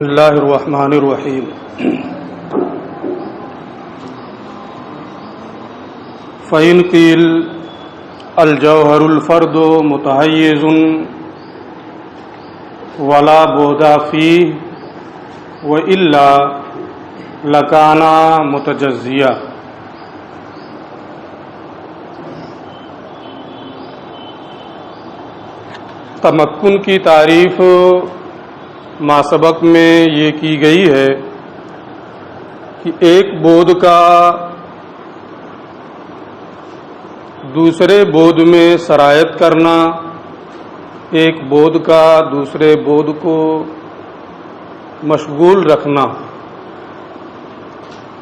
بسم اللہ الرحمن الرحیم فإن قیل الجوہر الفرد متحیز ولا بعد فیہ وإلا لکان متجزیا۔ تمکن کی تعریف ما سبق میں یہ کی گئی ہے کہ ایک بود کا دوسرے بود میں سرایت کرنا، ایک بود کا دوسرے بود کو مشغول رکھنا،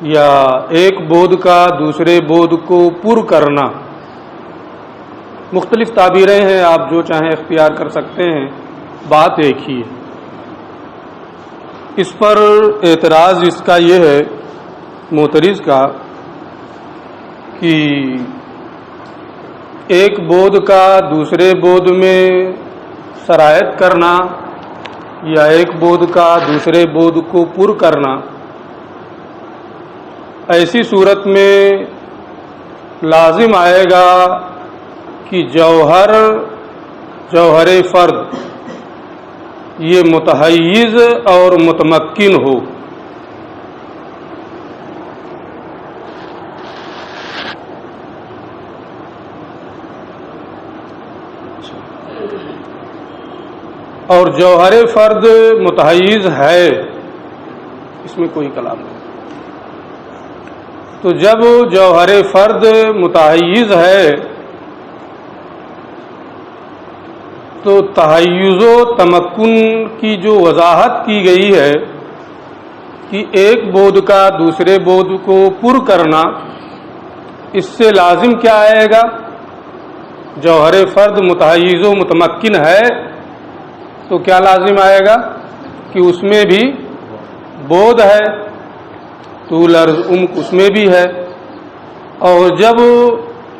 یا ایک بود کا دوسرے بود کو پر کرنا، مختلف تعبیریں ہیں، آپ جو چاہیں اختیار کر سکتے ہیں، بات ایک ہی ہے۔ اس پر اعتراض اس کا یہ ہے معترض کا کہ ایک بود کا دوسرے بود میں سرایت کرنا یا ایک بود کا دوسرے بود کو پر کرنا، ایسی صورت میں لازم آئے گا کہ جوہر فرد یہ متحیز اور متمکن ہو۔ اور جوہر فرد متحیز ہے، اس میں کوئی کلام نہیں۔ تو جب جوہر فرد متحیز ہے تو تحیز و تمکن کی جو وضاحت کی گئی ہے کہ ایک بود کا دوسرے بود کو پر کرنا، اس سے لازم کیا آئے گا؟ جوہر فرد متحیز و متمکن ہے تو کیا لازم آئے گا کہ اس میں بھی بود ہے، طول عرض عمق اس میں بھی ہے، اور جب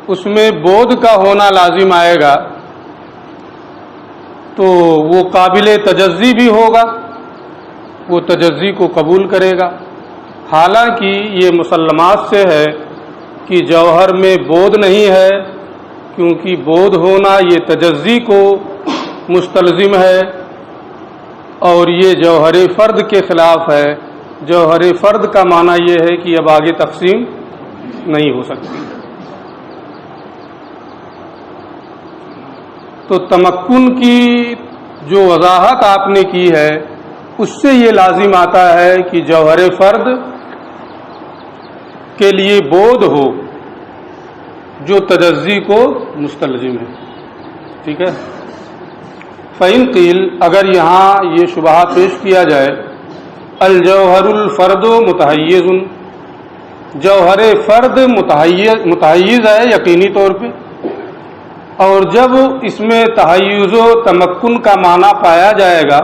اس میں بود کا ہونا لازم آئے گا تو وہ قابل تجزی بھی ہوگا، وہ تجزی کو قبول کرے گا۔ حالانکہ یہ مسلمات سے ہے کہ جوہر میں بود نہیں ہے، کیونکہ بود ہونا یہ تجزی کو مستلزم ہے، اور یہ جوہر فرد کے خلاف ہے۔ جوہر فرد کا معنی یہ ہے کہ اب آگے تقسیم نہیں ہو سکتی۔ تو تمکن کی جو وضاحت آپ نے کی ہے اس سے یہ لازم آتا ہے کہ جوہر فرد کے لیے بود ہو جو تجزی کو مستلزم ہے۔ ٹھیک ہے۔ فإن قیل، اگر یہاں یہ شبہ پیش کیا جائے الجوہر الفرد متحیز، جوہر فرد متحیز ہے یقینی طور پہ، اور جب اس میں تحیز و تمکن کا معنی پایا جائے گا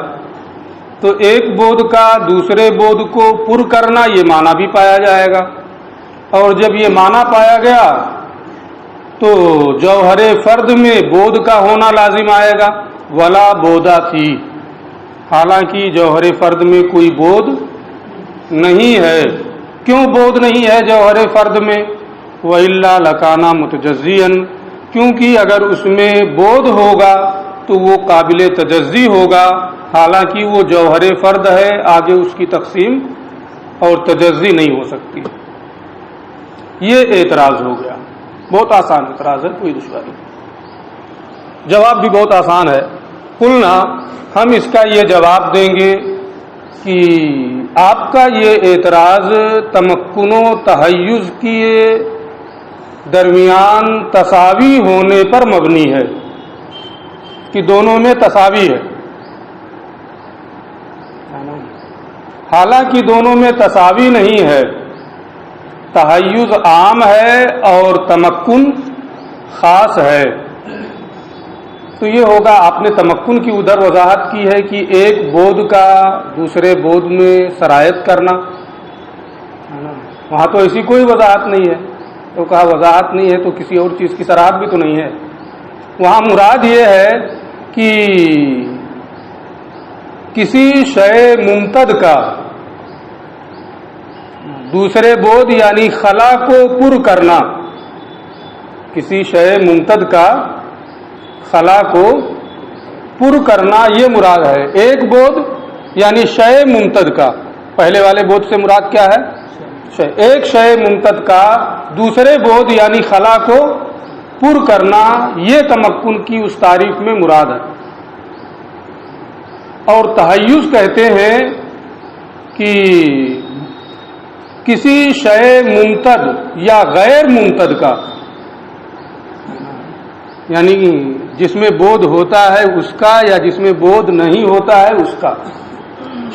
تو ایک بود کا دوسرے بود کو پر کرنا یہ معنی بھی پایا جائے گا، اور جب یہ معنی پایا گیا تو جوہر فرد میں بود کا ہونا لازم آئے گا، ولا بودا تھی، حالانکہ جوہر فرد میں کوئی بود نہیں ہے۔ کیوں بود نہیں ہے جوہر فرد میں؟ وَإِلَّا لَكَانَ مُتَجَزِّيًا، کیونکہ اگر اس میں بود ہوگا تو وہ قابل تجزی ہوگا، حالانکہ وہ جوہر فرد ہے، آگے اس کی تقسیم اور تجزی نہیں ہو سکتی۔ یہ اعتراض ہو گیا، بہت آسان اعتراض ہے، کوئی دشواری نہیں، جواب بھی بہت آسان ہے۔ قلنا، ہم اس کا یہ جواب دیں گے کہ آپ کا یہ اعتراض تمکن و تحیز کی درمیان تساوی ہونے پر مبنی ہے، کہ دونوں میں تساوی ہے، حالانکہ دونوں میں تساوی نہیں ہے، تحیز عام ہے اور تمکن خاص ہے۔ تو یہ ہوگا، آپ نے تمکن کی ادھر وضاحت کی ہے کہ ایک بود کا دوسرے بود میں سرایت کرنا، وہاں تو ایسی کوئی وضاحت نہیں ہے، تو کہا وضاحت نہیں ہے تو کسی اور چیز کی سراحت بھی تو نہیں ہے۔ وہاں مراد یہ ہے کہ کسی شے ممتد کا دوسرے بود یعنی خلا کو پر کرنا، کسی شے ممتد کا خلا کو پر کرنا یہ مراد ہے۔ ایک بود یعنی شے ممتد کا، پہلے والے بود سے مراد کیا ہے؟ شے۔ ایک شے ممتد کا دوسرے بود یعنی خلا کو پر کرنا یہ تمکن کی اس تعریف میں مراد ہے۔ اور تحیز کہتے ہیں کہ کسی شے ممتد یا غیر ممتد کا، یعنی جس میں بود ہوتا ہے اس کا یا جس میں بود نہیں ہوتا ہے اس کا،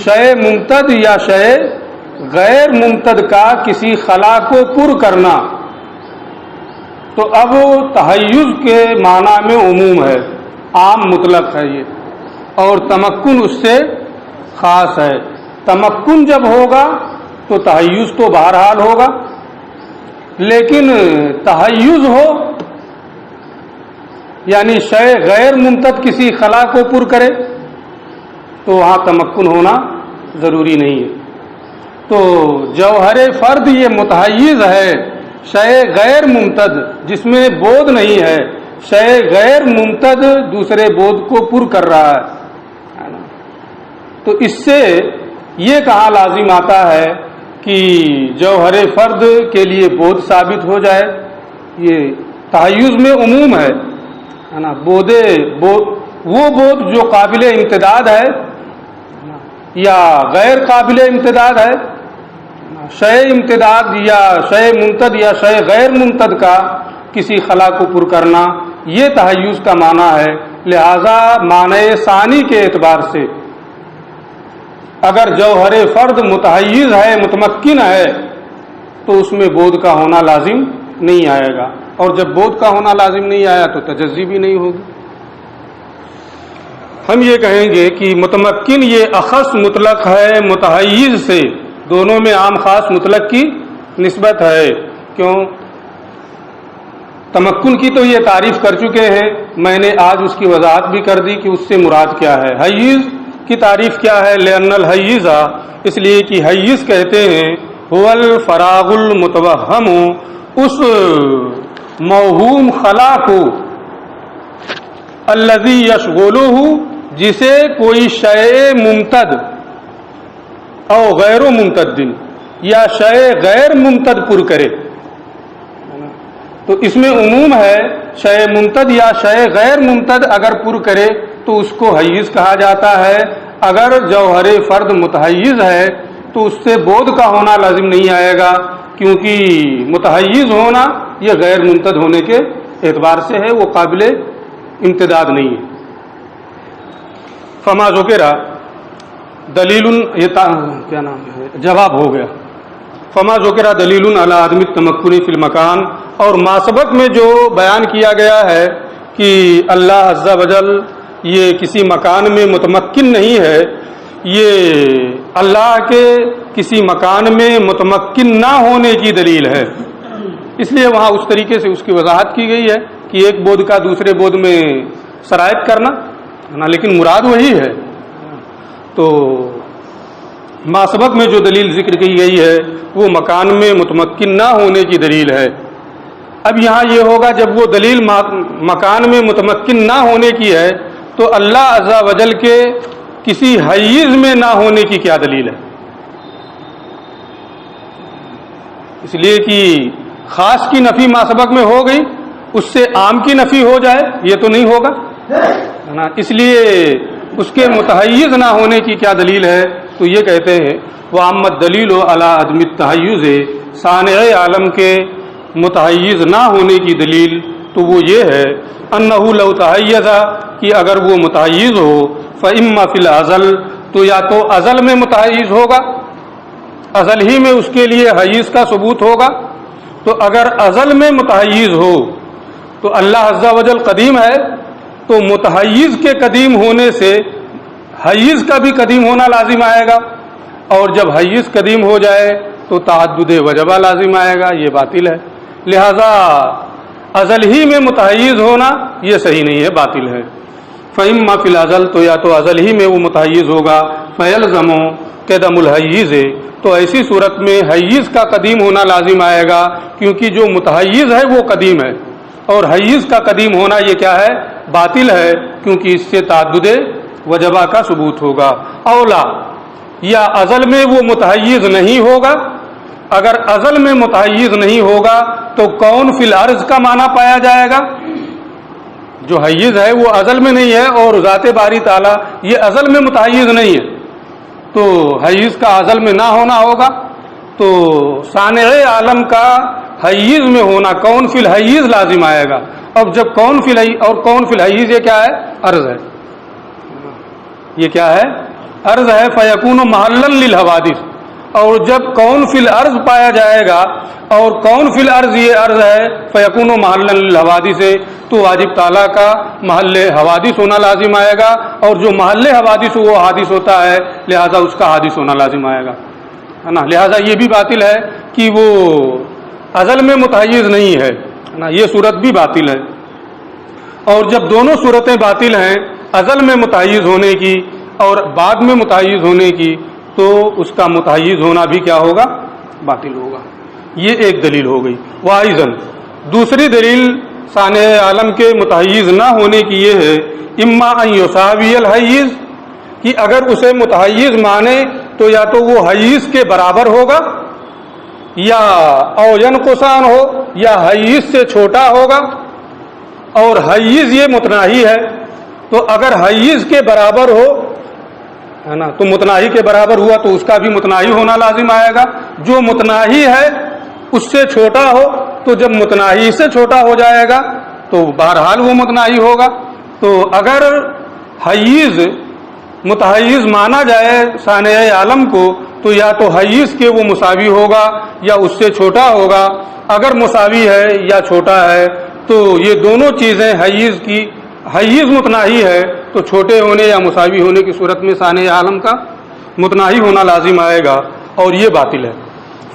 شے ممتد یا شے غیر ممتد کا کسی خلا کو پر کرنا، تو اب تحیز کے معنی میں عموم ہے، عام مطلق ہے یہ، اور تمکن اس سے خاص ہے۔ تمکن جب ہوگا تو تحیز تو بہرحال ہوگا، لیکن تحیز ہو یعنی شے غیر ممتد کسی خلا کو پر کرے تو وہاں تمکن ہونا ضروری نہیں ہے۔ تو جوہر فرد یہ متحیز ہے، شے غیر ممتد جس میں بود نہیں ہے، شے غیر ممتد دوسرے بود کو پر کر رہا ہے۔ تو اس سے یہ کہاں لازم آتا ہے کہ جوہر فرد کے لیے بود ثابت ہو جائے، یہ تحیز میں عموم ہے نا۔ وہ بود جو قابل امتداد ہے یا غیر قابل امتداد ہے، شے امتداد یا شے ممتد یا شے غیر ممتد کا کسی خلا کو پر کرنا یہ تحیز کا معنی ہے۔ لہذا معنی ثانی کے اعتبار سے اگر جوہر فرد متحیز ہے، متمکن ہے، تو اس میں بود کا ہونا لازم نہیں آئے گا، اور جب بود کا ہونا لازم نہیں آیا تو تجزی بھی نہیں ہوگی۔ ہم یہ کہیں گے کہ متمکن یہ اخص مطلق ہے متحیز سے، دونوں میں عام خاص مطلق کی نسبت ہے۔ کیوں؟ تمکن کی تو یہ تعریف کر چکے ہیں، میں نے آج اس کی وضاحت بھی کر دی کہ اس سے مراد کیا ہے۔ حیز کی تعریف کیا ہے؟ لأن الحیز، اس لیے کہ حیز کہتے ہیں هو الفراغ المتوہم، اس موہوم خلا کو، الذی یشغلہ، جسے کوئی شے ممتد او غیر ممتد یا شے غیر ممتد پر کرے۔ تو اس میں عموم ہے، شے ممتد یا شے غیر ممتد اگر پر کرے تو اس کو حیز کہا جاتا ہے۔ اگر جوہر فرد متحیز ہے تو اس سے بود کا ہونا لازم نہیں آئے گا، کیونکہ متحیز ہونا یہ غیر ممتد ہونے کے اعتبار سے ہے، وہ قابل امتداد نہیں ہے۔ فما ذکر دلیل، یہ کیا نام ہے، جواب ہو گیا۔ فما ذکر دلیل علی عدم التمکن فی المکان، اور ما سبق میں جو بیان کیا گیا ہے کہ اللہ عز و جل یہ کسی مکان میں متمکن نہیں ہے، یہ اللہ کے کسی مکان میں متمکن نہ ہونے کی دلیل ہے، اس لیے وہاں اس طریقے سے اس کی وضاحت کی گئی ہے کہ ایک بود کا دوسرے بود میں سرایت کرنا، لیکن مراد وہی ہے۔ تو ما سبق میں جو دلیل ذکر کی گئی ہے وہ مکان میں متمکن نہ ہونے کی دلیل ہے۔ اب یہاں یہ ہوگا جب وہ دلیل مکان میں متمکن نہ ہونے کی ہے تو اللہ عز و جل کے کسی حیز میں نہ ہونے کی کیا دلیل ہے؟ اس لیے کہ خاص کی نفی ما سبق میں ہو گئی، اس سے عام کی نفی ہو جائے یہ تو نہیں ہوگا نا، اس لیے اس کے متحیز نہ ہونے کی کیا دلیل ہے؟ تو یہ کہتے ہیں وَأَمَّا الدَّلِيلُ عَلَىٰ عَدْمِ التَّحَيُّزِ، صانع عالم کے متحیز نہ ہونے کی دلیل تو وہ یہ ہے أَنَّهُ لَوْ تَحَيَّزَ، کہ اگر وہ متحیز ہو، فَإِمَّا فِي الْأَزَلِ، تو یا تو ازل میں متحیز ہوگا، ازل ہی میں اس کے لیے حیز کا ثبوت ہوگا۔ تو اگر ازل میں متحیز ہو تو اللہ عز و جل قدیم ہے، تو متحیز کے قدیم ہونے سے حیز کا بھی قدیم ہونا لازم آئے گا، اور جب حیز قدیم ہو جائے تو تعدد وجبہ لازم آئے گا، یہ باطل ہے۔ لہذا ازل ہی میں متحیز ہونا یہ صحیح نہیں ہے، باطل ہے۔ فإما فی الازل، تو یا تو ازل ہی میں وہ متحیز ہوگا، فیلزم قدم الحیز، تو ایسی صورت میں حیز کا قدیم ہونا لازم آئے گا، کیونکہ جو متحیز ہے وہ قدیم ہے، اور حیز کا قدیم ہونا یہ کیا ہے؟ باطل ہے، کیونکہ اس سے تعدد وجبہ کا ثبوت ہوگا۔ اولا، یا ازل میں وہ متحیز نہیں ہوگا؟ اگر ازل میں متحیز نہیں ہوگا تو کون فی الارض کا معنی پایا جائے گا؟ جو حیز ہے وہ ازل میں نہیں ہے، اور ذات باری تعالیٰ یہ ازل میں متحیز نہیں ہے، تو حیز کا ازل میں نہ ہونا ہوگا، تو صانع عالم کا حیز میں ہونا کون فی الحیز لازم آئے گا۔ اب جب کون فی الحیز، اور کون فی الحیز یہ کیا ہے؟ عرض ہے، یہ کیا ہے؟ عرض ہے، فیکون محلا للحوادث، اور جب کون فی الارض پایا جائے گا، اور کون فی الارض یہ عرض ہے، فیکون محلا للحوادث، تو واجب تعالیٰ کا محل حوادث ہونا لازم آئے گا، اور جو محل حوادث وہ حادث ہوتا ہے، لہذا اس کا حادث ہونا لازم آئے گا، ہے نا۔ لہذا یہ بھی باطل ہے کہ وہ ازل میں متحیز نہیں ہے نا، یہ صورت بھی باطل ہے۔ اور جب دونوں صورتیں باطل ہیں، ازل میں متحیز ہونے کی اور بعد میں متحیز ہونے کی، تو اس کا متحیز ہونا بھی کیا ہوگا؟ باطل ہوگا۔ یہ ایک دلیل ہو گئی۔ وائزن، دوسری دلیل صانع عالم کے متحیز نہ ہونے کی یہ ہے، اما ان یساوی الحیز، کہ اگر اسے متحیز مانے تو یا تو وہ حیز کے برابر ہوگا، یا او ینقصان ہو، یا حیز سے چھوٹا ہوگا، اور حیز یہ متناہی ہے، تو اگر حیز کے برابر ہو، ہے نا، تو متناہی کے برابر ہوا تو اس کا بھی متناہی ہونا لازم آئے گا۔ جو متناہی ہے اس سے چھوٹا ہو، تو جب متناہی سے چھوٹا ہو جائے گا تو بہرحال وہ متناہی ہوگا۔ تو اگر حیز متحیز مانا جائے صانع عالم کو، تو یا تو حیز کے وہ مساوی ہوگا یا اس سے چھوٹا ہوگا۔ اگر مساوی ہے یا چھوٹا ہے تو یہ دونوں چیزیں حیز کی، حیز متناہی ہے تو چھوٹے ہونے یا مساوی ہونے کی صورت میں صانع عالم کا متناہی ہونا لازم آئے گا، اور یہ باطل ہے۔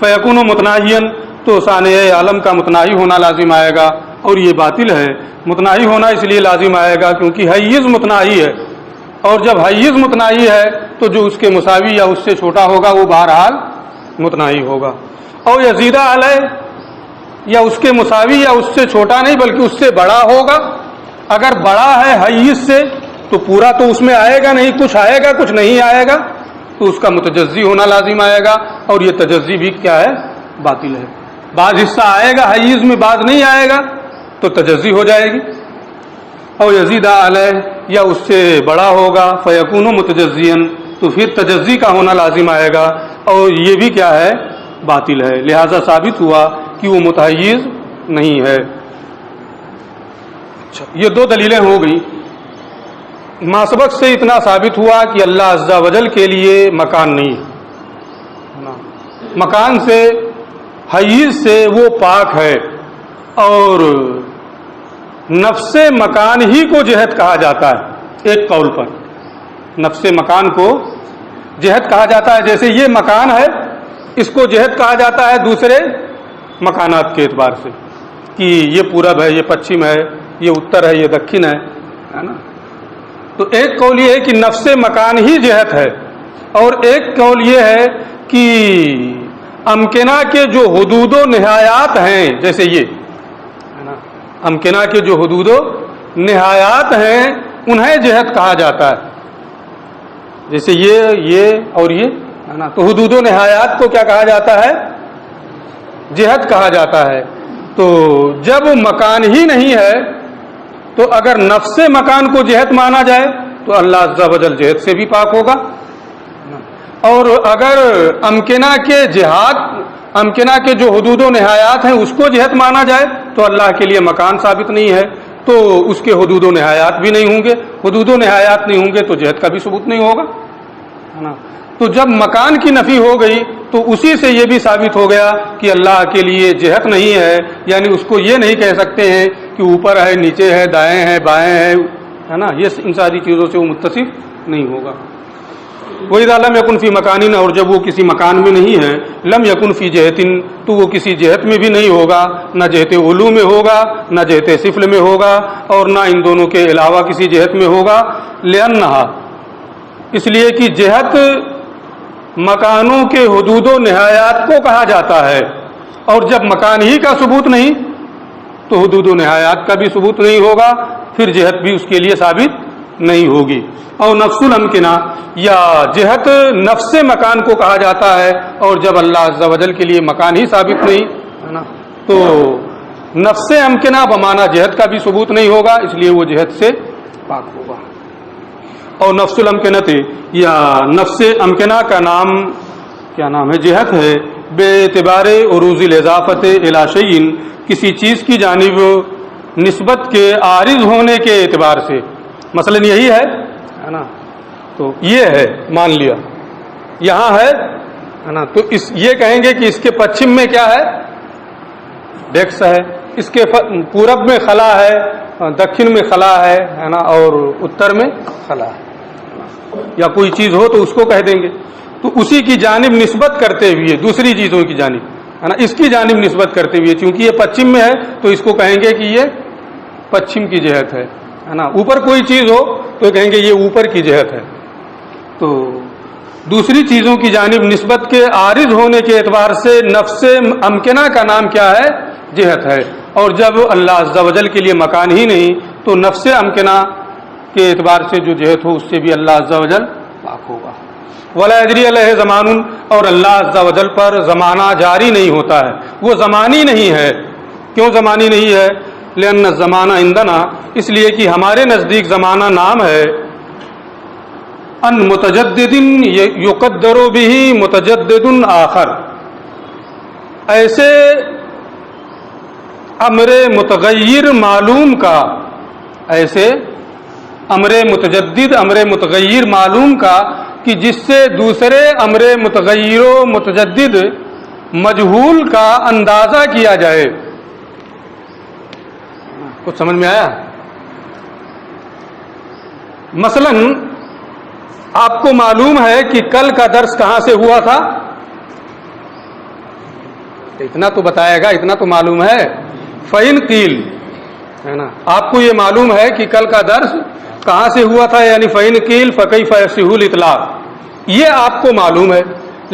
فیکون متناہین، تو صانع عالم کا متناہی ہونا لازم آئے گا، اور یہ باطل ہے۔ متناہی ہونا اس لیے لازم آئے گا کیونکہ حیز متناہی ہے، اور جب حیز متناہی ہے تو جو اس کے مساوی یا اس سے چھوٹا ہوگا وہ بہرحال متناہی ہوگا۔ اور یزیدہ علیہ، یا اس کے مساوی یا اس سے چھوٹا نہیں بلکہ اس سے بڑا ہوگا۔ اگر بڑا ہے حیز سے تو پورا تو اس میں آئے گا نہیں، کچھ آئے گا کچھ نہیں آئے گا، تو اس کا متجزی ہونا لازم آئے گا، اور یہ تجزی بھی کیا ہے؟ باطل ہے۔ بعض حصہ آئے گا حیز میں، بعض نہیں آئے گا، تو تجزی ہو جائے گی۔ اور یزیدہ علیہ، یا اس سے بڑا ہوگا، فیکون متجزین، تو پھر تجزی کا ہونا لازم آئے گا، اور یہ بھی کیا ہے؟ باطل ہے۔ لہذا ثابت ہوا کہ وہ متحیز نہیں ہے۔ یہ دو دلیلیں ہو گئی۔ ماسبق سے اتنا ثابت ہوا کہ اللہ عز و جل کے لیے مکان نہیں ہے، مکان سے، حیز سے وہ پاک ہے، اور نفس مکان ہی کو جہت کہا جاتا ہے۔ ایک قول پر نفس مکان کو جہت کہا جاتا ہے، جیسے یہ مکان ہے اس کو جہت کہا جاتا ہے دوسرے مکانات کے اعتبار سے، کہ یہ پورب ہے، یہ پچھم ہے، یہ اتر ہے، یہ دکھن ہے نا۔ تو ایک قول یہ ہے کہ نفس مکان ہی جہت ہے، اور ایک قول یہ ہے کہ امکنہ کے جو حدود و نہایات ہیں، جیسے یہ ہے نا، امکنہ کے جو حدود و نہایات ہیں انہیں جہت کہا جاتا ہے، جیسے یہ اور یہ ہے نا۔ تو حدود و نہایات کو کیا کہا جاتا ہے؟ جہت کہا جاتا ہے۔ تو جب مکان ہی نہیں ہے تو اگر نفس مکان کو جہت مانا جائے تو اللہ عز و جل جہت سے بھی پاک ہوگا، اور اگر امکنہ کے جہات، امکنہ کے جو حدود و نہایات ہیں اس کو جہت مانا جائے تو اللہ کے لیے مکان ثابت نہیں ہے، تو اس کے حدود و نہایات بھی نہیں ہوں گے، حدود و نہایات نہیں ہوں گے تو جہت کا بھی ثبوت نہیں ہوگا، ہے نا۔ تو جب مکان کی نفی ہو گئی تو اسی سے یہ بھی ثابت ہو گیا کہ اللہ کے لیے جہت نہیں ہے، یعنی اس کو یہ نہیں کہہ سکتے ہیں کہ اوپر ہے، نیچے ہے، دائیں ہے، بائیں ہے نا، یہ ان ساری چیزوں سے وہ متصف نہیں ہوگا۔ وَإِذَا لَمْ يَكُنْ فِي مَكَانٍ، اور جب وہ کسی مکان میں نہیں ہے، لم یکن فی جہت، تو وہ کسی جہت میں بھی نہیں ہوگا، نہ جہت علو میں ہوگا نہ جہت سفل میں ہوگا اور نہ ان دونوں کے علاوہ کسی جہت میں ہوگا، لأنہا، اس لیے کہ جہت مکانوں کے حدود و نہایات کو کہا جاتا ہے، اور جب مکان ہی کا ثبوت نہیں تو حدود و نہایات کا بھی ثبوت نہیں ہوگا، پھر جہت بھی اس کے لیے ثابت نہیں ہوگی۔ اور نفس الامکنہ، یا جہت نفس مکان کو کہا جاتا ہے، اور جب اللہ عز و جل کے لیے مکان ہی ثابت نہیں ہے نا، تو نفس امکنہ بمانا جہت کا بھی ثبوت نہیں ہوگا، اس لیے وہ جہت سے پاک ہوگا۔ اور نفس الامکنہ، یا نفس امکنہ کا نام کیا نام ہے؟ جہت ہے، بے اعتبار عروض الاضافت الی شیء، کسی چیز کی جانب نسبت کے عارض ہونے کے اعتبار سے، مثلا یہی ہے نا، تو یہ ہے، مان لیا یہاں ہے نا، تو یہ کہیں گے کہ اس کے پچھم میں کیا ہے؟ ڈیکس ہے، اس کے پورب میں خلا ہے، دکھن میں خلا ہے نا، اور اتر میں خلا ہے، یا کوئی چیز ہو تو اس کو کہہ دیں گے، تو اسی کی جانب نسبت کرتے ہوئے دوسری چیزوں کی جانب ہے نا، اس کی جانب نسبت کرتے ہوئے، چونکہ یہ پچھم میں ہے تو اس کو کہیں گے کہ یہ پچھم کی جہت ہے نا، اوپر کوئی چیز ہو تو کہیں گے یہ اوپر کی جہت ہے۔ تو دوسری چیزوں کی جانب نسبت کے عارض ہونے کے اعتبار سے نفس امکنہ کا نام کیا ہے؟ جہت ہے، اور جب اللہ عز و جل کے لیے مکان ہی نہیں تو نفس امکنہ کے اعتبار سے جو جہت ہو اس سے بھی اللہ عز و جل پاک ہوگا۔ ولا یجری علیہ زمان، اور اللہ عز و جل پر زمانہ جاری نہیں ہوتا ہے، وہ زمانی نہیں ہے۔ کیوں زمانی نہیں ہے؟ لأن الزمانہ عندنا، اس لیے کہ ہمارے نزدیک زمانہ نام ہے ان متجدد یقدر به متجدد آخر، ایسے امر متغیر معلوم کا، ایسے امر متجدد امر متغیر معلوم کا کہ جس سے دوسرے امر متغیر و متجدد مجہول کا اندازہ کیا جائے۔ کچھ سمجھ میں آیا؟ مثلا آپ کو معلوم ہے کہ کل کا درس کہاں سے ہوا تھا، اتنا تو بتائے گا، اتنا تو معلوم ہے۔ فَإِنْ قِيل، ہے نا، آپ کو یہ معلوم ہے کہ کل کا درس کہاں سے ہوا تھا، یعنی فَإِنْ قِيل فَكَيْفَ يَصِحُ الْإِطْلَاق، یہ آپ کو معلوم ہے،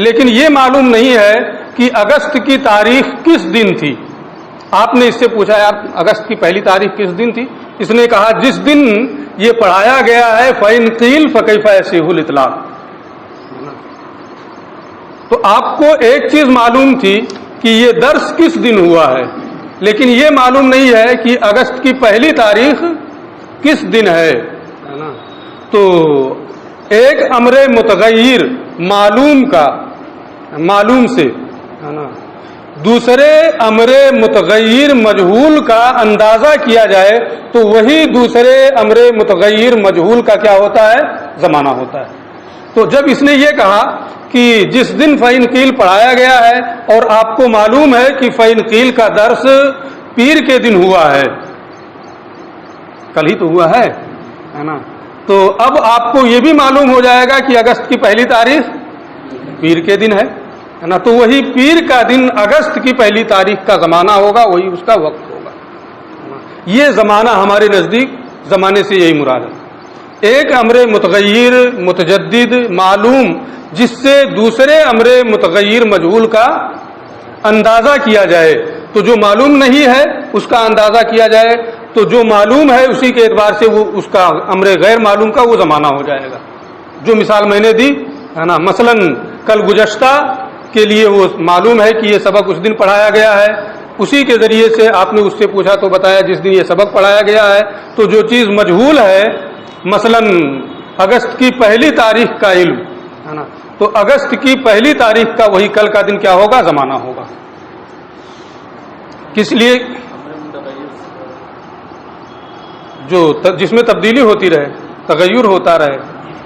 لیکن یہ معلوم نہیں ہے کہ اگست کی تاریخ کس دن تھی۔ آپ نے اس سے پوچھا یار اگست کی پہلی تاریخ کس دن تھی؟ اس نے کہا جس دن یہ پڑھایا گیا ہے فَإِنْ قِيل فَكَيْفَ يَصِحُ الْإِطْلَاق۔ تو آپ کو ایک چیز معلوم تھی کہ یہ درس کس دن ہوا ہے، لیکن یہ معلوم نہیں ہے کہ اگست کی پہلی تاریخ کس دن ہے نا۔ تو ایک امر متغیر معلوم کا، معلوم سے ہے نا، دوسرے امر متغیر مجہول کا اندازہ کیا جائے تو وہی دوسرے امر متغیر مجہول کا کیا ہوتا ہے؟ زمانہ ہوتا ہے۔ تو جب اس نے یہ کہا کہ جس دن فَإِنْ قِيل پڑھایا گیا ہے، اور آپ کو معلوم ہے کہ فَإِنْ قِيل کا درس پیر کے دن ہوا ہے، کل ہی تو ہوا ہے نا، تو اب آپ کو یہ بھی معلوم ہو جائے گا کہ اگست کی پہلی تاریخ پیر کے دن ہے نا، تو وہی پیر کا دن اگست کی پہلی تاریخ کا زمانہ ہوگا، وہی اس کا وقت ہوگا۔ یہ زمانہ ہمارے نزدیک زمانے سے یہی مراد ہے، ایک امر متغیر متجدد معلوم جس سے دوسرے امر متغیر مجہول کا اندازہ کیا جائے، تو جو معلوم نہیں ہے اس کا اندازہ کیا جائے، تو جو معلوم ہے اسی کے اعتبار سے وہ اس کا امر غیر معلوم کا وہ زمانہ ہو جائے گا۔ جو مثال میں نے دی ہے نا، مثلا کل گزشتہ کے لیے وہ معلوم ہے کہ یہ سبق اس دن پڑھایا گیا ہے، اسی کے ذریعے سے آپ نے اس سے پوچھا تو بتایا جس دن یہ سبق پڑھایا گیا ہے۔ تو جو چیز مجہول ہے، مثلا اگست کی پہلی تاریخ کا علم ہے نا، تو اگست کی پہلی تاریخ کا وہی کل کا دن کیا ہوگا؟ زمانہ ہوگا۔ کس لیے؟ جو جس میں تبدیلی ہوتی رہے، تغیر ہوتا رہے،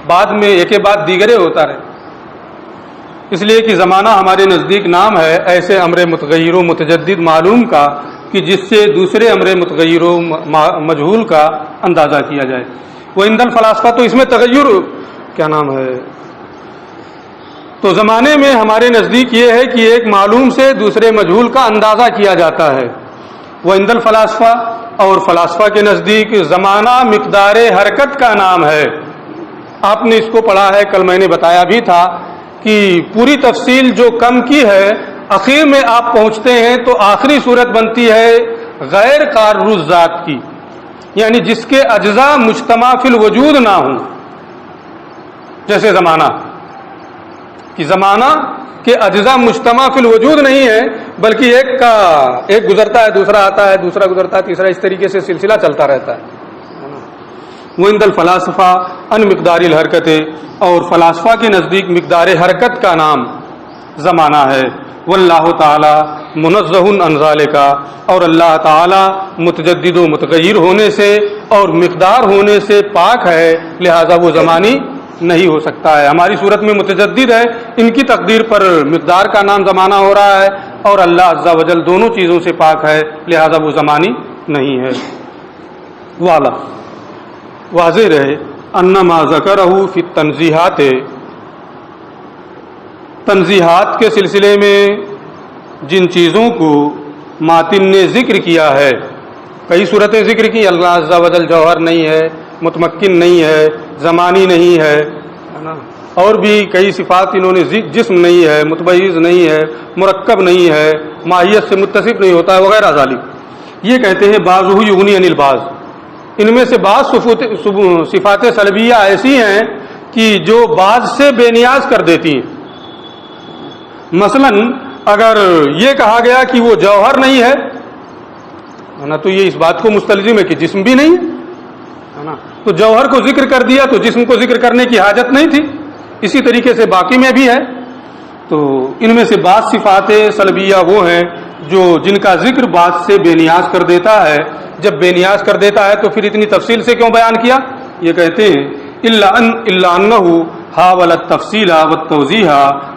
بعد میں ایک کے بعد دیگرے ہوتا رہے، اس لیے کہ زمانہ ہمارے نزدیک نام ہے ایسے امر متغیر و متجدد معلوم کا کہ جس سے دوسرے امر متغیر و مجہول کا اندازہ کیا جائے۔ وہ عند الفلاسفہ، تو اس میں تغیر کیا نام ہے، تو زمانے میں ہمارے نزدیک یہ ہے کہ ایک معلوم سے دوسرے مجہول کا اندازہ کیا جاتا ہے. وہ عند الفلاسفہ، اور فلاسفہ کے نزدیک زمانہ مقدار حرکت کا نام ہے. آپ نے اس کو پڑھا ہے، کل میں نے بتایا بھی تھا کہ پوری تفصیل جو کم کی ہے، اخیر میں آپ پہنچتے ہیں تو آخری صورت بنتی ہے غیر کارروز ذات کی، یعنی جس کے اجزاء مجتمع فی الوجود نہ ہوں. جیسے زمانہ کہ زمانہ کے اجزاء مجتمع فی الوجود نہیں ہے، بلکہ ایک گزرتا ہے، دوسرا آتا ہے، دوسرا گزرتا ہے، تیسرا، اس طریقے سے سلسلہ چلتا رہتا ہے. وہ عند الفلاسفہ ان مقدار الحرکت، اور فلاسفہ کے نزدیک مقدار حرکت کا نام زمانہ ہے. واللہ تعالی منزہ عن ذالک، اور اللہ تعالی متجدد و متغیر ہونے سے اور مقدار ہونے سے پاک ہے، لہذا وہ زمانی نہیں ہو سکتا ہے. ہماری صورت میں متجدد ہے، ان کی تقدیر پر مقدار کا نام زمانہ ہو رہا ہے، اور اللہ عز و جل دونوں چیزوں سے پاک ہے، لہذا وہ زمانی نہیں ہے. واضح رہے انما ذکرہ فی التنزیہات، تنزیہات کے سلسلے میں جن چیزوں کو ماتن نے ذکر کیا ہے، کئی صورتیں ذکر کی. اللہ عز و جل جوہر نہیں ہے، متمکن نہیں ہے، زمانی نہیں ہے، اور بھی کئی صفات انہوں نے، جسم نہیں ہے، متبعیض نہیں ہے، مرکب نہیں ہے، ماہیت سے متصف نہیں ہوتا ہے، وغیرہ ذالک. یہ کہتے ہیں بعضہ یغنی عن البعض، ان میں سے بعض صفات سلبیہ ایسی ہیں کہ جو بعض سے بے نیاز کر دیتی ہیں. مثلا اگر یہ کہا گیا کہ وہ جوہر نہیں ہے نا، تو یہ اس بات کو مستلزم ہے کہ جسم بھی نہیں ہے نا، تو جوہر کو ذکر کر دیا تو جسم کو ذکر کرنے کی حاجت نہیں تھی. اسی طریقے سے باقی میں بھی ہے. تو ان میں سے بعض صفات سلبیہ وہ ہیں جن کا ذکر بعض سے بے نیاز کر دیتا ہے. جب بے نیاز کر دیتا ہے تو پھر اتنی تفصیل سے کیوں بیان کیا؟ یہ کہتے ہیں الا انہ حاول التفصیل والتوضیح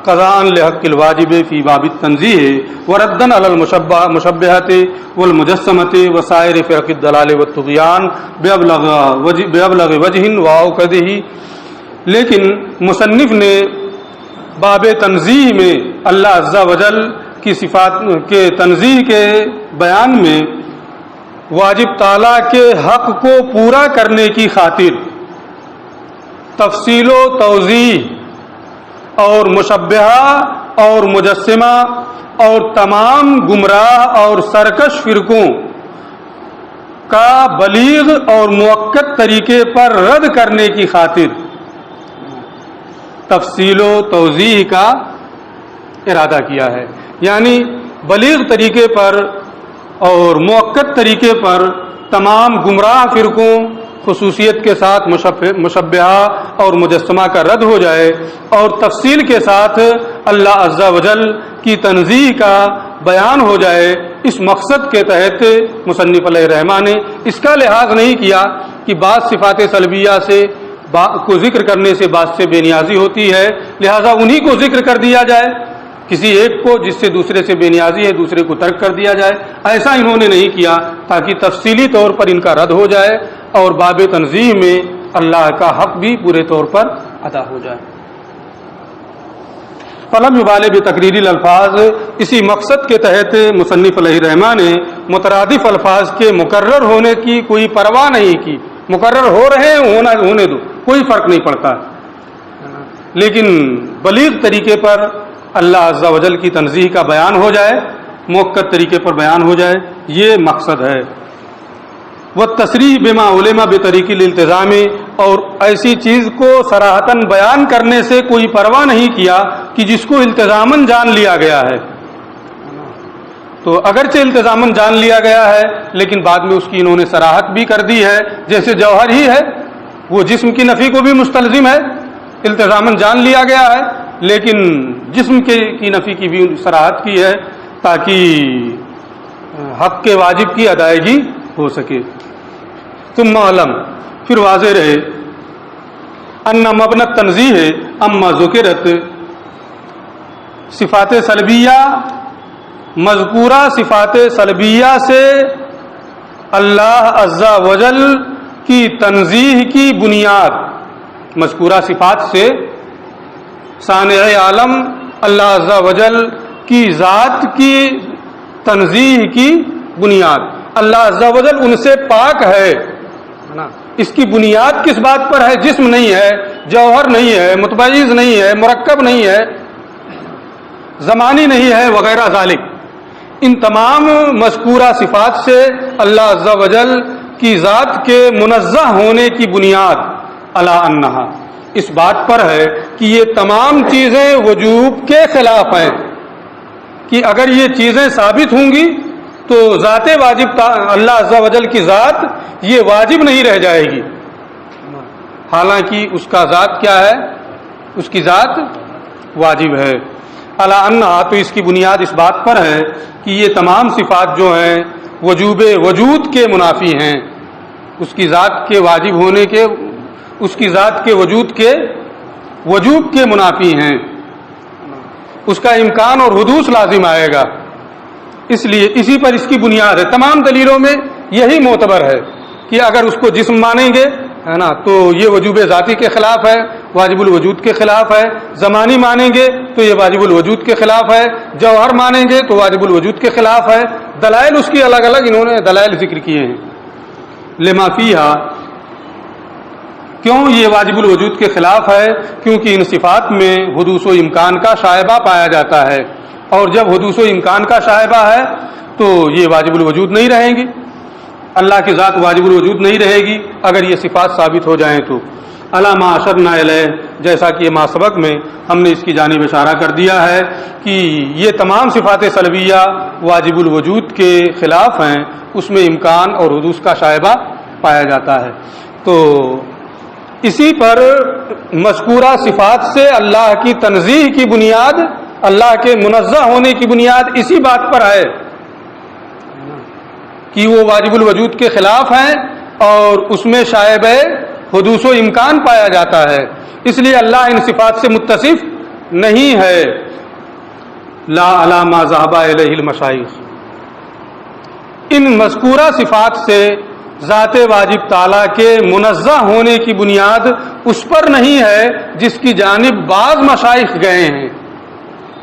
قضاء لحق الواجب فی باب التنزیہ وردا علی المشبہۃ والمجسمۃ وسائر فرق الضلال والطغیان بابلغ وجہ واوکدہ. لیکن مصنف نے باب تنزیہ میں اللہ عز و جل کی صفات کے تنزیہ کے بیان میں واجب تعالیٰ کے حق کو پورا کرنے کی خاطر تفصیل و توضیح اور مشبہہ اور مجسمہ اور تمام گمراہ اور سرکش فرقوں کا بلیغ اور مؤکد طریقے پر رد کرنے کی خاطر تفصیل و توضیح کا ارادہ کیا ہے. یعنی بلیغ طریقے پر اور مؤکد طریقے پر تمام گمراہ فرقوں خصوصیت کے ساتھ مشبہہ اور مجسمہ کا رد ہو جائے، اور تفصیل کے ساتھ اللہ عز و جل کی تنزیہ کا بیان ہو جائے. اس مقصد کے تحت مصنف علیہ الرحمہ نے اس کا لحاظ نہیں کیا کہ بعض صفات سلبیہ سے کو ذکر کرنے سے بعض سے بے نیازی ہوتی ہے، لہذا انہی کو ذکر کر دیا جائے، کسی ایک کو جس سے دوسرے سے بے نیازی ہے دوسرے کو ترک کر دیا جائے. ایسا انہوں نے نہیں کیا تاکہ تفصیلی طور پر ان کا رد ہو جائے اور باب تنزیہ میں اللہ کا حق بھی پورے طور پر ادا ہو جائے. فلم یبالغ بتقریر الالفاظ، اسی مقصد کے تحت مصنف علیہ الرحمہ نے مترادف الفاظ کے مکرر ہونے کی کوئی پرواہ نہیں کی. مکرر ہو رہے ہیں ہونے دو، کوئی فرق نہیں پڑتا، لیکن بلیغ طریقے پر اللہ عز و جل کی تنزیہ کا بیان ہو جائے، مؤکد طریقے پر بیان ہو جائے، یہ مقصد ہے. والتصریح بما علم بطریق الالتزام، اور ایسی چیز کو صراحتاً بیان کرنے سے کوئی پرواہ نہیں کیا کہ جس کو التزاماً جان لیا گیا ہے. تو اگرچہ التزاماً جان لیا گیا ہے لیکن بعد میں اس کی انہوں نے صراحت بھی کر دی ہے. جیسے جوہر ہی ہے، وہ جسم کی نفی کو بھی مستلزم ہے، التزاماً جان لیا گیا ہے، لیکن جسم کی نفی کی بھی صراحت کی ہے تاکہ حق کے واجب کی ادائیگی ہو سکے. ثم علم، پھر واضح رہے ان مبنی التنزیہ اما ذکرت، صفات سلبیہ مذکورہ صفات سلبیہ سے اللہ عز و جل کی تنزیہ کی بنیاد، مذکورہ صفات سے صانع عالم اللہ عز و جل کی ذات کی تنزیہ کی بنیاد، اللہ عز و جل ان سے پاک ہے نا، اس کی بنیاد کس بات پر ہے؟ جسم نہیں ہے، جوہر نہیں ہے، متميز نہیں ہے، مرکب نہیں ہے، زمانی نہیں ہے، وغیرہ ذالک۔ ان تمام مذکورہ صفات سے اللہ عز و جل کی ذات کے منزہ ہونے کی بنیاد علی انہا، اس بات پر ہے کہ یہ تمام چیزیں وجوب کے خلاف ہیں، کہ اگر یہ چیزیں ثابت ہوں گی تو ذات واجب اللہ عز و جل کی ذات یہ واجب نہیں رہ جائے گی، حالانکہ اس کا ذات کیا ہے؟ اس کی ذات واجب ہے۔ علی انہا، تو اس کی بنیاد اس بات پر ہے کہ یہ تمام صفات جو ہیں وجوب وجود کے منافی ہیں، اس کی ذات کے واجب ہونے کے، اس کی ذات کے وجوب کے منافی ہیں، اس کا امکان اور حدوث لازم آئے گا، اس لیے اسی پر اس کی بنیاد ہے۔ تمام دلیلوں میں یہی معتبر ہے کہ اگر اس کو جسم مانیں گے ہے نا تو یہ وجوب ذاتی کے خلاف ہے، واجب الوجود کے خلاف ہے، زمانی مانیں گے تو یہ واجب الوجود کے خلاف ہے، جوہر مانیں گے تو واجب الوجود کے خلاف ہے۔ دلائل اس کی الگ الگ انہوں نے دلائل ذکر کیے ہیں۔ لما فیہا، کیوں یہ واجب الوجود کے خلاف ہے؟ کیونکہ ان صفات میں حدوث و امکان کا شائبہ پایا جاتا ہے، اور جب حدوث و امکان کا شائبہ ہے تو یہ واجب الوجود نہیں رہیں گی، اللہ کی ذات واجب الوجود نہیں رہے گی اگر یہ صفات ثابت ہو جائیں تو۔ علی ما اشرنا الیہ، جیسا کہ ما سبق میں ہم نے اس کی جانب اشارہ کر دیا ہے کہ یہ تمام صفات سلبیہ واجب الوجود کے خلاف ہیں، اس میں امکان اور حدوث کا شائبہ پایا جاتا ہے۔ تو اسی پر مذکورہ صفات سے اللہ کی تنزیہ کی بنیاد، اللہ کے منزہ ہونے کی بنیاد اسی بات پر ہے کہ وہ واجب الوجود کے خلاف ہیں اور اس میں شائبہ حدوث و امکان پایا جاتا ہے، اس لیے اللہ ان صفات سے متصف نہیں ہے۔ لا علی ما ذهب الیہ المشائخ، ان مذکورہ صفات سے ذات واجب تعالیٰ کے منزہ ہونے کی بنیاد اس پر نہیں ہے جس کی جانب بعض مشائخ گئے ہیں۔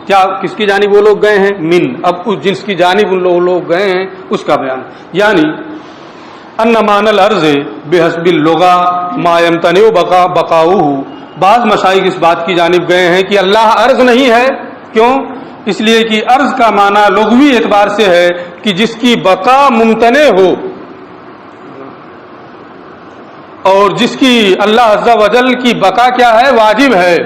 کیا کس کی جانب وہ لوگ گئے ہیں؟ من، اب جس کی جانب ان لوگ گئے ہیں اس کا بیان، یعنی ان معنی الارض بحسب اللغہ ما یمتنع بقاؤہ، بعض مشائخ اس بات کی جانب گئے ہیں کہ اللہ ارض نہیں ہے۔ کیوں؟ اس لیے کہ ارض کا معنی لغوی اعتبار سے ہے کہ جس کی بقا ممتنع ہو، اور جس کی اللہ عز و جل کی بقا کیا ہے؟ واجب ہے۔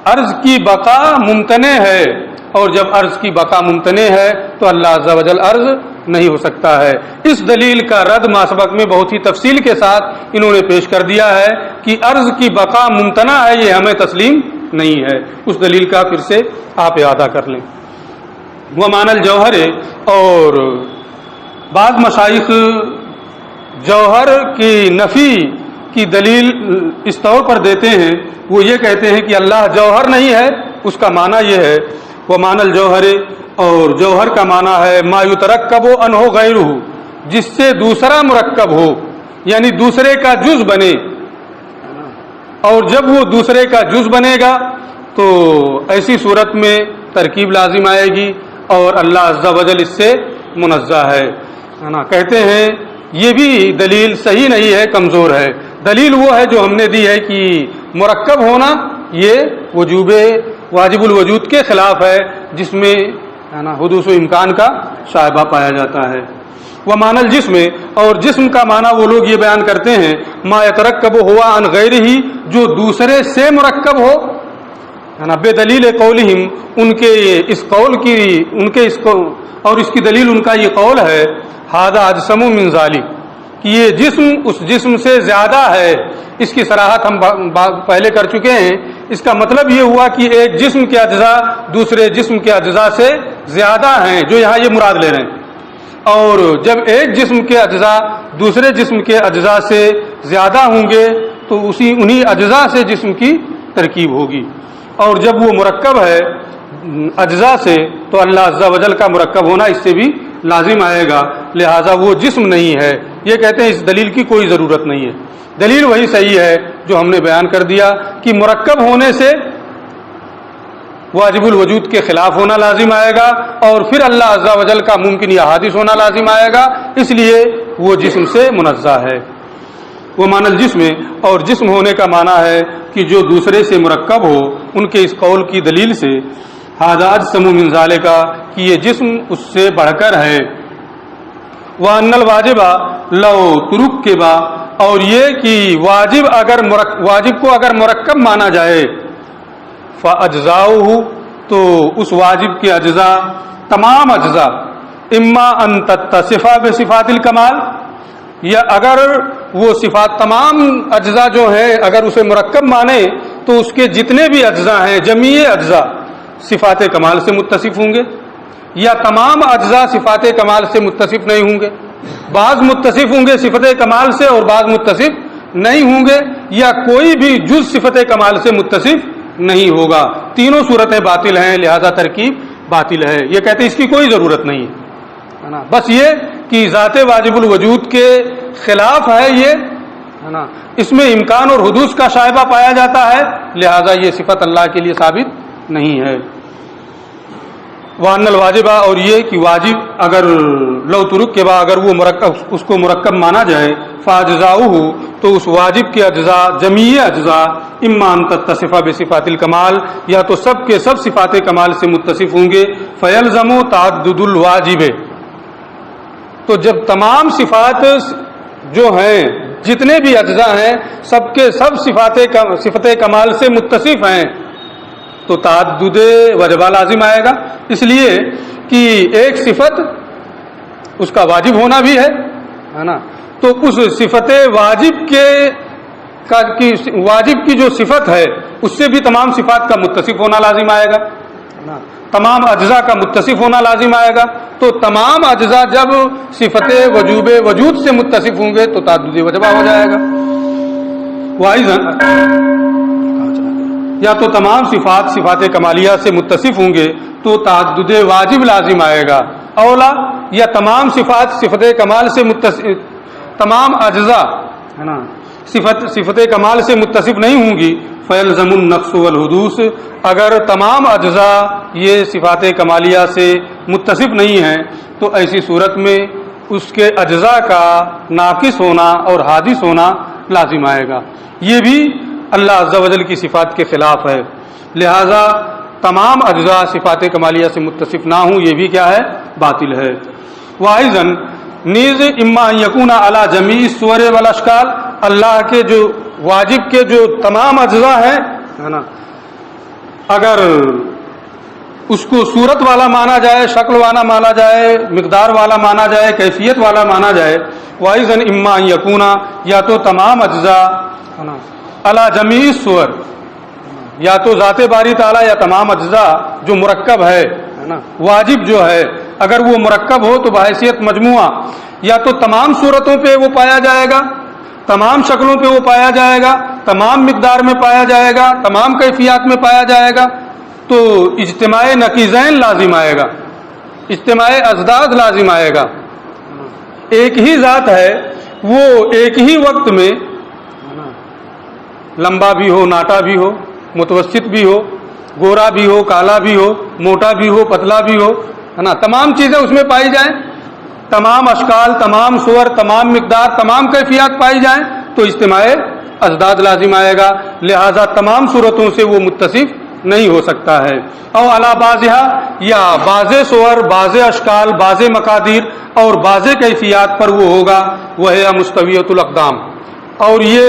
ارض کی بقا ممتنع ہے، اور جب ارض کی بقا ممتنع ہے تو اللہ عز و جل ارض نہیں ہو سکتا ہے۔ اس دلیل کا رد ماسبق میں بہت ہی تفصیل کے ساتھ انہوں نے پیش کر دیا ہے کہ ارض کی بقا ممتنع ہے، یہ ہمیں تسلیم نہیں ہے۔ اس دلیل کا پھر سے آپ اعادہ کر لیں۔ ومعنی الجوہر، اور بعض مشائخ جوہر کی نفی کی دلیل اس طور پر دیتے ہیں، وہ یہ کہتے ہیں کہ اللہ جوہر نہیں ہے، اس کا معنی یہ ہے ومعنی الجوہر، اور جوہر کا معنی ہے ما یترکب عنہ غیرہ، جس سے دوسرا مرکب ہو، یعنی دوسرے کا جز بنے، اور جب وہ دوسرے کا جز بنے گا تو ایسی صورت میں ترکیب لازم آئے گی اور اللہ عز و جل اس سے منزہ ہے نا۔ کہتے ہیں یہ بھی دلیل صحیح نہیں ہے، کمزور ہے۔ دلیل وہ ہے جو ہم نے دی ہے کہ مرکب ہونا یہ واجب الوجود کے خلاف ہے، جس میں حدوث و امکان کا شائبہ پایا جاتا ہے۔ ومعنی الجسم، اور جسم کا معنی وہ لوگ یہ بیان کرتے ہیں ما یترکب ہوا عن غیرہ، جو دوسرے سے مرکب ہو، بے دلیل قولہم، ان کے اس قول کی، ان کے اس کو، اور اس کی دلیل ان کا یہ قول ہے ھذا اجسم من ذلک، کہ یہ جسم اس جسم سے زیادہ ہے۔ اس کی صراحت ہم پہلے کر چکے ہیں۔ اس کا مطلب یہ ہوا کہ ایک جسم کے اجزاء دوسرے جسم کے اجزاء سے زیادہ ہیں، جو یہاں یہ مراد لے رہے ہیں، اور جب ایک جسم کے اجزاء دوسرے جسم کے اجزاء سے زیادہ ہوں گے تو انہی اجزاء سے جسم کی ترکیب ہوگی، اور جب وہ مرکب ہے اجزاء سے تو اللہ عز و جل کا مرکب ہونا اس سے بھی لازم آئے گا، لہذا وہ جسم نہیں ہے۔ یہ کہتے ہیں اس دلیل کی کوئی ضرورت نہیں ہے، دلیل وہی صحیح ہے جو ہم نے بیان کر دیا کہ مرکب ہونے سے واجب الوجود کے خلاف ہونا لازم آئے گا، اور پھر اللہ عز و جل کا ممکن یا حادث ہونا لازم آئے گا، اس لیے وہ جسم سے منزہ ہے۔ وہ معنی الجسم، اور جسم ہونے کا معنی ہے کہ جو دوسرے سے مرکب ہو، ان کے اس قول کی دلیل سے ھذا اجسم من ذالک، کہ یہ جسم اس سے بڑھ کر ہے۔ وَأَنَّ الْوَاجِبَ لَوْ تُرُكِّبَ، اور یہ کہ واجب کو اگر مرکب مانا جائے، فَأَجْزَاؤُهُ، تو اس واجب کے اجزاء، تمام اجزاء، اما ان تتصف بصفات الکمال، یا اگر وہ صفات تمام اجزاء جو ہیں اگر اسے مرکب مانے تو اس کے جتنے بھی اجزاء ہیں، جمیع اجزاء صفات کمال سے متصف ہوں گے، یا تمام اجزاء صفات کمال سے متصف نہیں ہوں گے، بعض متصف ہوں گے صفت کمال سے اور بعض متصف نہیں ہوں گے، یا کوئی بھی جز صفت کمال سے متصف نہیں ہوگا۔ تینوں صورتیں باطل ہیں، لہذا ترکیب باطل ہے۔ یہ کہتے ہیں اس کی کوئی ضرورت نہیں ہے نا، بس یہ کہ ذات واجب الوجود کے خلاف ہے یہ، ہے نا، اس میں امکان اور حدوث کا شائبہ پایا جاتا ہے، لہذا یہ صفت اللہ کے لیے ثابت نہیں ہے۔ وَأَنَّ الْوَاجِبَ، اور یہ کہ واجب اگر لو ترک کے بعد اگر وہ مرکب اس کو مرکب مانا جائے، فَأَجْزَاؤُهُ، تو اس واجب کے اجزاء، جمیع اجزاء، اما ان تتصف بصفات الکمال، یا تو سب کے سب صفات کمال سے متصف ہوں گے، فَيَلْزَمُ تَعَدُّدُ الْوَاجِبِ، تو جب تمام صفات جو ہیں جتنے بھی اجزاء ہیں سب کے سب صفت کمال سے متصف ہیں تو تعدد وجبہ لازم آئے گا، اس لیے کہ ایک صفت اس کا واجب ہونا بھی ہے نا، تو اس صفت واجب کی جو صفت ہے اس سے بھی تمام صفات کا متصف ہونا لازم آئے گا، تمام اجزاء کا متصف ہونا لازم آئے گا، تو تمام اجزاء جب صفت وجوب وجود سے متصف ہوں گے تو تعدد وجبہ ہو جائے گا۔ یا تو تمام صفات کمالیہ سے متصف ہوں گے تو تعدد واجب لازم آئے گا، اولا یا تمام صفت کمال سے متصف، تمام اجزاء ہے نا صفت کمال سے متصف نہیں ہوں گی، فیلزم النقص والحدوث، اگر تمام اجزاء یہ صفات کمالیہ سے متصف نہیں ہیں تو ایسی صورت میں اس کے اجزاء کا ناقص ہونا اور حادث ہونا لازم آئے گا، یہ بھی اللہ عز و جل کی صفات کے خلاف ہے، لہذا تمام اجزاء صفات کمالیہ سے متصف نہ ہوں یہ بھی کیا ہے؟ باطل ہے۔ وائزن نیز اما یکون علی جمیع الصور والاشکال، اللہ کے جو واجب کے جو تمام اجزاء ہیں ہے نا، اگر اس کو صورت والا مانا جائے، شکل والا مانا جائے، مقدار والا مانا جائے، کیفیت والا مانا جائے، وائزن اما یکون، یا تو تمام اجزاء ہے نا علی جمیع الصور، یا تو ذات باری تعالیٰ یا تمام اجزاء جو مرکب ہے نا، واجب جو ہے اگر وہ مرکب ہو تو بحیثیت مجموعہ یا تو تمام صورتوں پہ وہ پایا جائے گا، تمام شکلوں پہ وہ پایا جائے گا، تمام مقدار میں پایا جائے گا، تمام کیفیات میں پایا جائے گا، تو اجتماع نقیضین لازم آئے گا، اجتماع ازداد لازم آئے گا۔ ایک ہی ذات ہے، وہ ایک ہی وقت میں لمبا بھی ہو، ناٹا بھی ہو، متوسط بھی ہو، گورا بھی ہو، کالا بھی ہو، موٹا بھی ہو، پتلا بھی ہو، ہے نا، تمام چیزیں اس میں پائی جائیں، تمام اشکال، تمام صور، تمام مقدار، تمام کیفیات پائی جائیں تو اجتماع ازداد لازم آئے گا، لہذا تمام صورتوں سے وہ متصف نہیں ہو سکتا ہے۔ او علی بعضھا، یا بعض صور، بعض اشکال، بعض مقادیر اور بعض کیفیات پر وہ ہوگا، وہ ہے مستویۃ الاقدام، اور یہ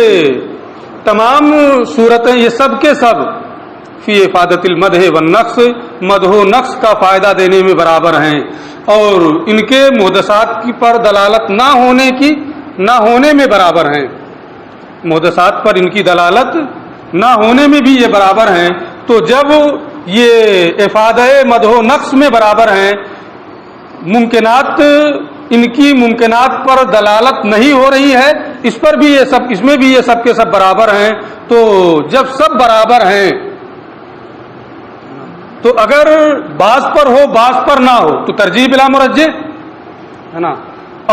تمام صورتیں یہ سب کے سب فی افادت المدح والنقص، مدح و نقص کا فائدہ دینے میں برابر ہیں، اور ان کے محدثات پر دلالت نہ ہونے میں برابر ہیں، محدثات پر ان کی دلالت نہ ہونے میں بھی یہ برابر ہیں، تو جب یہ افادہ مدح و نقص میں برابر ہیں، ممکنات ان کی ممکنات پر دلالت نہیں ہو رہی ہے، اس میں بھی یہ سب کے سب برابر ہیں، تو جب سب برابر ہیں تو اگر بعض پر ہو بعض پر نہ ہو تو ترجیح بلا مرجح ہے نا،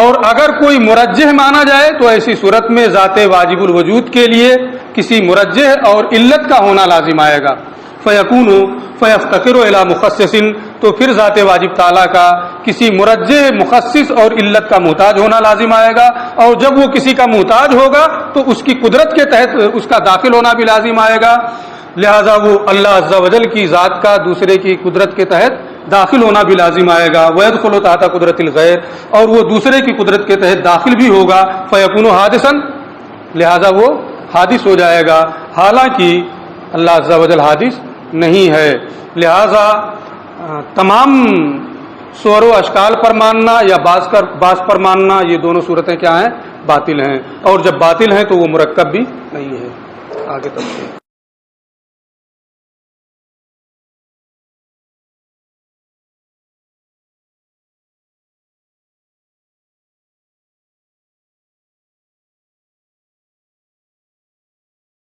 اور اگر کوئی مرجح مانا جائے تو ایسی صورت میں ذات واجب الوجود کے لیے کسی مرجح اور علت کا ہونا لازم آئے گا، فیکون فیفتقر الی مخصص، تو پھر ذات واجب تعالیٰ کا کسی مرجح مخصص اور علت کا محتاج ہونا لازم آئے گا، اور جب وہ کسی کا محتاج ہوگا تو اس کی قدرت کے تحت اس کا داخل ہونا بھی لازم آئے گا، لہذا وہ اللہ عز و جل کی ذات کا دوسرے کی قدرت کے تحت داخل ہونا بھی لازم آئے گا، وَيَدْخُلُ تحت قدرت الغیر، اور وہ دوسرے کی قدرت کے تحت داخل بھی ہوگا، فَيَكُونُ حَادِثًا، لہذا وہ حادث ہو جائے گا، حالانکہ اللہ عز و جل حادث نہیں ہے۔ لہذا تمام صور و اشکال پر ماننا یا بعض پر ماننا، یہ دونوں صورتیں کیا ہیں؟ باطل ہیں، اور جب باطل ہیں تو وہ مرکب بھی نہیں ہے۔ آگے تفصیل